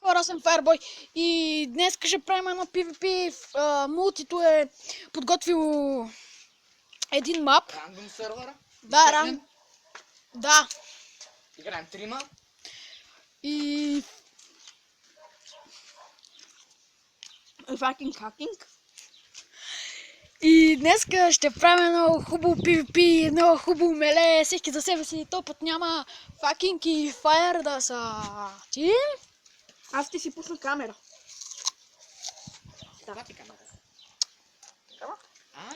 Аз съм Fireboy и днес ще правим едно PvP. Мултито е подготвил един мап. Рандом сервера? Да, да. Играем трима. И... Fucking hacking. И днес ще правим едно хубаво PvP, едно хубаво меле, всеки за себе си. То път няма fucking и fire да са... Ти? Аз ще си пусна камера. Каква ти камера? Такава?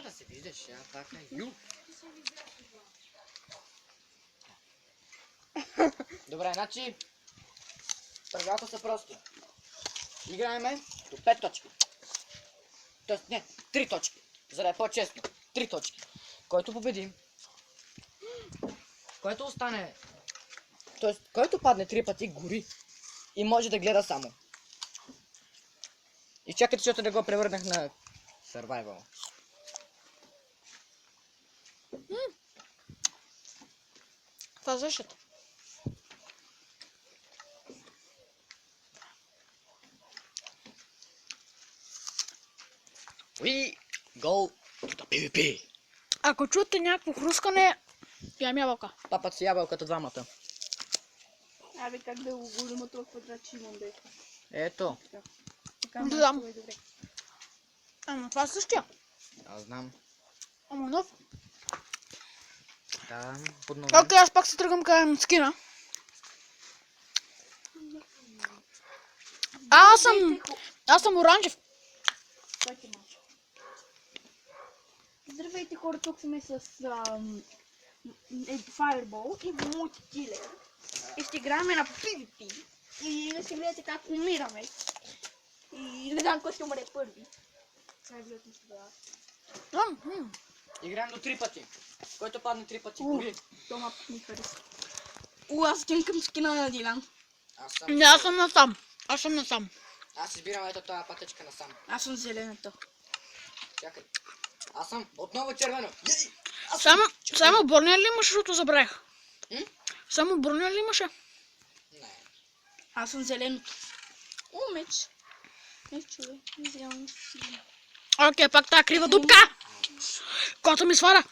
Да се виждаш, така ю. Добре, значи правилата са прости. Играеме до 5 точки. Тоест не, 3 точки. За да е по-честно. 3 точки. Който победи, който остане, тоест който падне 3 пъти гори и може да гледа само. И чакайте, защото да го превърнах на survival. Това е същото. We go to the PvP. Ако чуете някакво хрускане, ям ябълка. Папът си ябълката двамата. Абе, как да го голема това квадрат, че имам бе. Ето. Така Да. нещо е добре. Ама това е същия. Аз знам. Ама нов. Да, подновен. Окей, аз пак се тръгвам към скина. Аз съм оранжев. Здравейте хора, тук сме с Fireball и Multikiller. И ще играем на PvP. И ще гледате как умираме. И не знам кой ще умре първи. Това е вероятно ще бъда. Играем до 3 пъти. Който падне 3 пъти гори. Това ми харесва. Аз отивам към скина на Дилан. Не, аз съм насам. Аз съм насам. Аз избирам ето тази пътечка насам. Аз съм зелената. Чакай. Аз съм отново червено. Само броня ли имаше, защото забравих? Само броня ли имаше? Не. Аз съм зеленото. Меч. Не човек, не зелено. Окей, пак тази крива дупка! Кота ми сваля.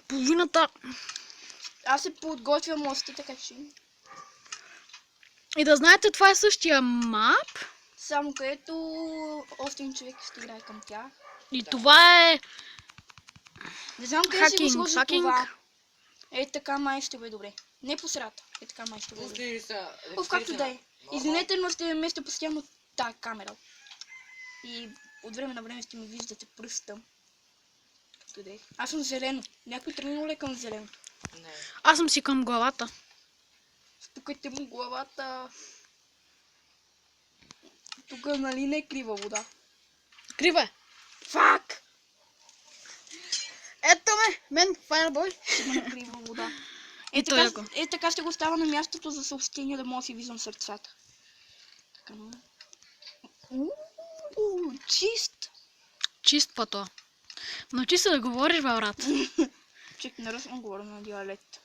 Половината. Аз се подготвям още, така че... И да знаете, това е същия мап. Само където още един човек ще играе към тях. И това е... Не знам къде си го Хакинг, сложи хакинг. това. Е, така май ще бъде добре. Не по средата. Е, така май ще бъде добре. Пусти са. Както да е. Извинете, но ще местя постоянно тази камера. И от време на време ще ми виждате пръста. Както да е. Аз съм зелено. Някой тръгнал ли към зеленото? Не. Аз съм си към главата. Стукайте му главата. Тук нали не е крива вода. Крива е. Фак! Ето ме, мен, Fireboy. Има крива вода. Ето яко. Така ще го става на мястото за съобщение, да мога да си виждам сърцата. Така. Чист! Чист пато. Научи се да говориш, бе, брат. Чек, наръчно говоря на диалект.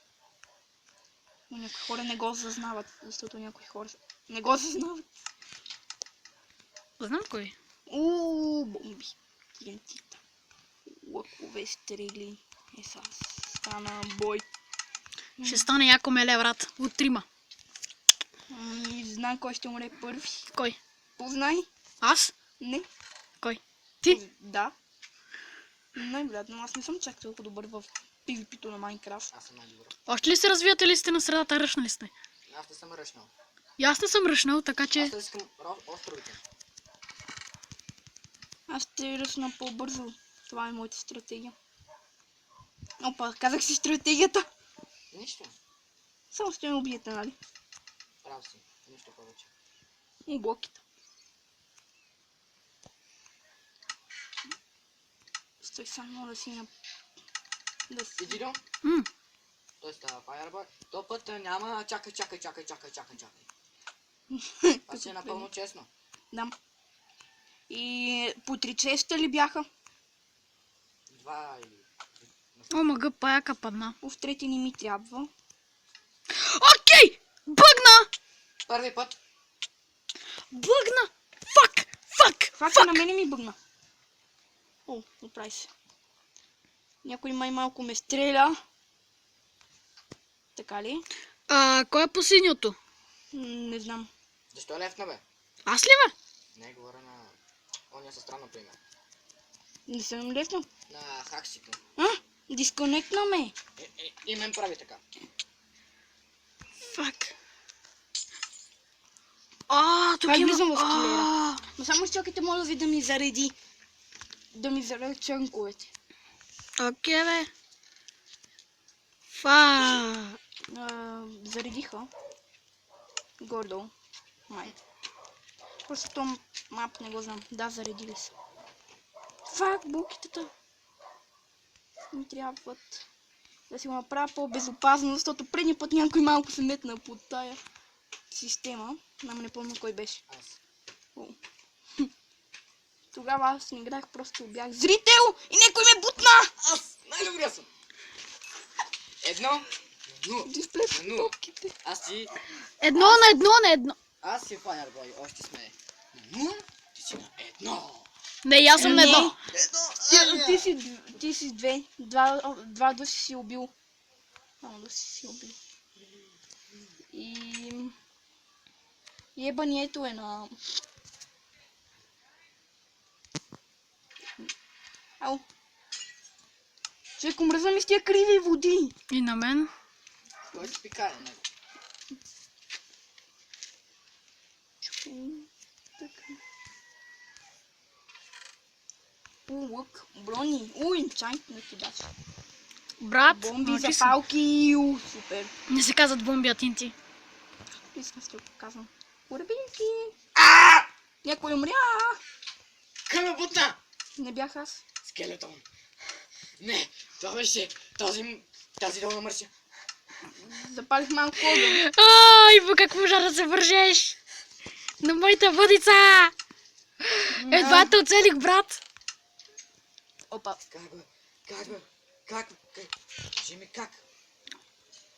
Но някои хора не го осъзнават, защото някои хора не го осъзнават. Знам кой. Бомби. Тигантита. Лъкове, стрели. Сега стана бой. Ще стане яко меле, брат. От трима. Знам кой ще умре първи. Кой? Познай? Аз? Не. Кой? Ти? Да. Най-вероятно, аз не съм чак толкова добър в PvP-то на Майнкрафт. Аз съм най-добър. Още ли се развивате ли сте на средата? Ръшнали сте? Аз не съм ръчнал. И аз не съм ръшнал, така че... Аз искам островите. Аз ще ръсна по-бързо. Това е моята стратегия. Опа, казах си стратегията. Нищо. Само ще ме убиете, нали? Прав си. Нищо повече. И блоките. Стой само да си на... Да си... Идио? Тоест Fireball. То път няма... Чакай. Това си е напълно честно. Да. И по 3 честа ли бяха? 2 или... О, мъга, паяка падна. В трети не ми трябва. Окей! Бъгна! Първи път. Бъгна! Фак! Факт на мене ми бъгна. О, направи се. Някой май малко ме стреля. Така ли? Кой е по синьото? Не знам. Защо е лефна, бе? Аз ли бе? Не, говоря на оня със странното име. Не съм лесно. На Хаксито. Дисконектна ме. И мен прави така. Фак. Тук Пак има... влизам в килера. Но само чакайте, моля ви да ми зареди. Да ми зареди чанковете. Окей, бе. Фак. Заредиха. Гордо. Май. Просто том мап не го знам. Да, заредили се. Фак, булкитата. Ми трябват да си го направя по-безопасно, защото предния път някой малко се метна под тая система. Нам не помня кой беше. Аз. О. Тогава аз не играх, просто бях зрител и някой ме бутна! Аз най-добрия съм. Едно. Дисплей Ну. топките. Аз си... Едно на едно. Аз си фанер бой. Още сме. Ну, ти си на едно. Не, аз съм на едно. Едно. Ти си две. Два души си убил. Само души си убил. И... Ебанието е на... Ау. Човек, омръзна ми с тия криви води. И на мен. Кой си пикае на него? Така. Лък, брони. Инчант на кидаш. Брат, Бомби, научи се. запалки. Супер. Не се казват бомби, а тинти. Искам ще го показвам. Урбинки. Някой умря. Кой ме бутна? Не бях аз. Скелетон. Не, това беше тази долна мърся. Запалих малко огън. Иво, как можа да се вържеш? На моята водица! Едва те оцелих, брат. Опа. Как? Кажи ми как?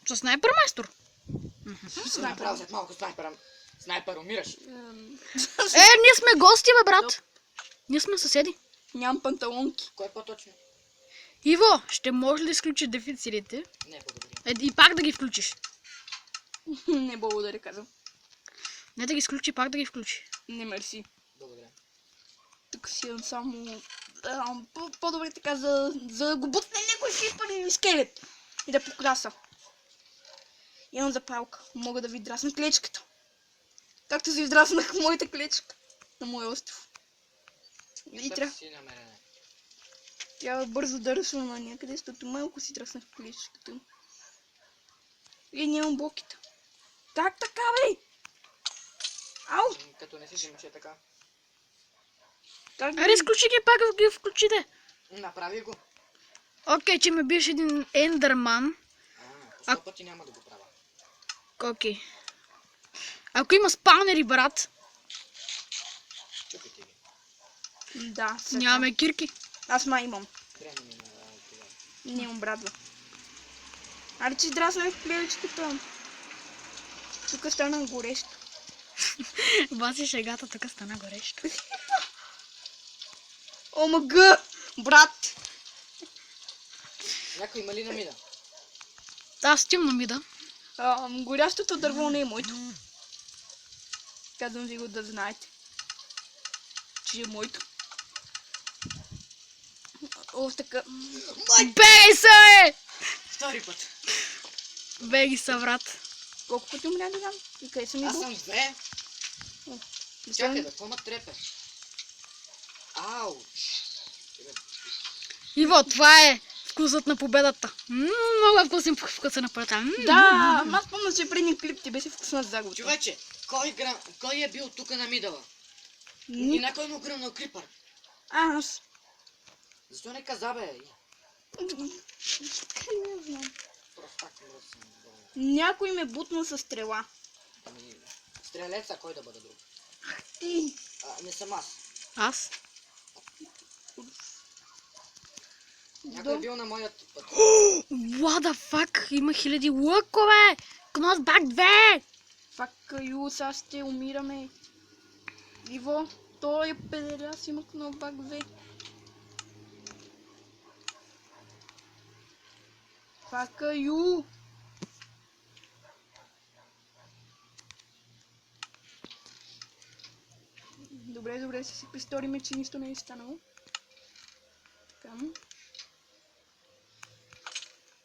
Със снайпер майстор. Ще направя след малко снайпер умираш. Ние сме гости, бе, брат. Ние сме съседи. Нямам панталонки. Кой е по-точно? Иво, ще можеш ли да изключиш дефицитите? Не, благодаря. И пак да ги включиш. Не благодаря, казвам. Не да ги изключи, пак да ги включи. Не мерси. Благодаря. Тук си имам само... По-добре така за да го бутне някой хипър или скелет. И да покраса. Имам запалка. Мога да ви драсна клечката. Както си израснах моята клечка. На моя остров. И трябва бързо да ръсвам на някъде, защото малко си драснах клечката. И нямам блоките. Как така, бе? Ау! Като не си жимче така. Как Аре, изключи ги, пак ги включите. Направи го. Окей, че ме биеш един ендерман. По 100 пъти няма да го правя. Окей. Ако има спаунери, брат, Чукайте ги. Да, сега. нямаме кирки. Аз май имам. Трябва ми на това. Не имам брадва. Аре, че драснах в клевичката. Тук стана горещо. Баси шегата, тук стана горещо. Омага! Брат! Някой има ли на мида? Аз тимно ми да. Горящото дърво не е моето. Казвам ви го да знаете. Че е моето. О, така. Бей се! Втори път. Беги са, брат. Колко пъти умря да знам? И къде съм Аз бил? съм две. Чакай, бе, какво ма трепе? Ауч. Иво, това е вкусът на победата. Много е вкусен вкусът на победата. Да, аз помня, че предния клип ти беше вкусна загуба. Човече, кой е бил тук на мидъла? И някой му гръмнал крипър. Аз. Защо не каза, бе? Не знам. Просто так не съм доволен. Някой ме бутна с стрела. Ами, стрелеца, кой да бъде друг? Ти. Не съм аз. Аз? Някой е бил на моят път. What the fuck? Има хиляди лъкове! Кнос бак 2! Фак, Юс, аз ще умираме. Иво, той е педерас, има кнопак 2. Фака ю. Добре, си престориме, че нищо не е станало. Така.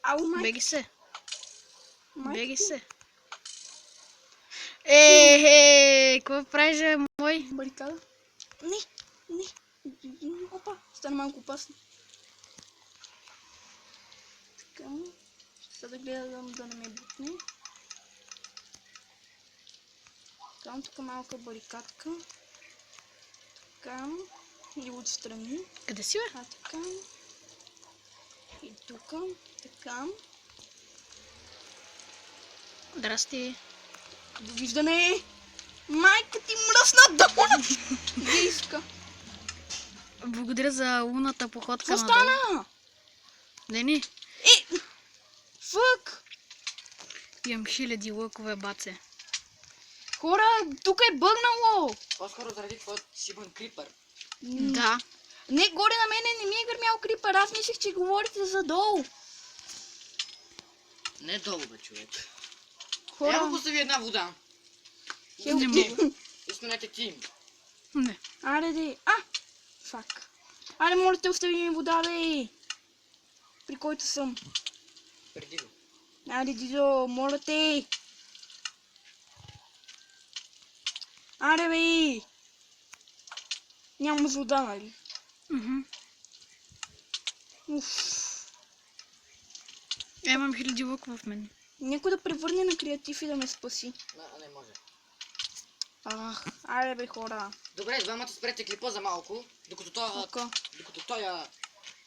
Ау, майка. Беги се. Майка Беги ти. се. Какво правиш, бе, мой? Барикада. Не. Опа, стана малко опасно. Така. Сега да гледам да не ме бутне. Така, тук малка барикадка. Така. И отстрани. Къде си, бе? Така. И тук. Така. Здрасти. Довиждане! Майка ти мръсна долу! Иска. Благодаря за луната походка Какво надолу. стана? Дени, Фък! имам хиляди лъкове, баце. Хора, тук е бъгнало! По-скоро заради твоят шибан крипър. Да. Не, горе на мене не ми е гърмял крипър, аз мислех, че говорите за долу. Не долу, бе, човек. Хора, Няма постави една вода. Не мога. Изменете тим. Не. аре де, фак. Аре, моля те, остави ми вода, бе. При който съм. Преди го. Аре, Дидо, моля те. Аре, бе. Няма вода, нали? Мгм. Уф. Имам хиляди лъкове в мен. Някой да превърне на креатив и да ме спаси. Не може. Аре, бе, хора. Добре, двамата спрете клипа за малко, докато той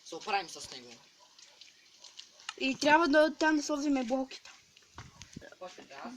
се оправим с него. И трябва да там да сложим блоките. Почвайте, аз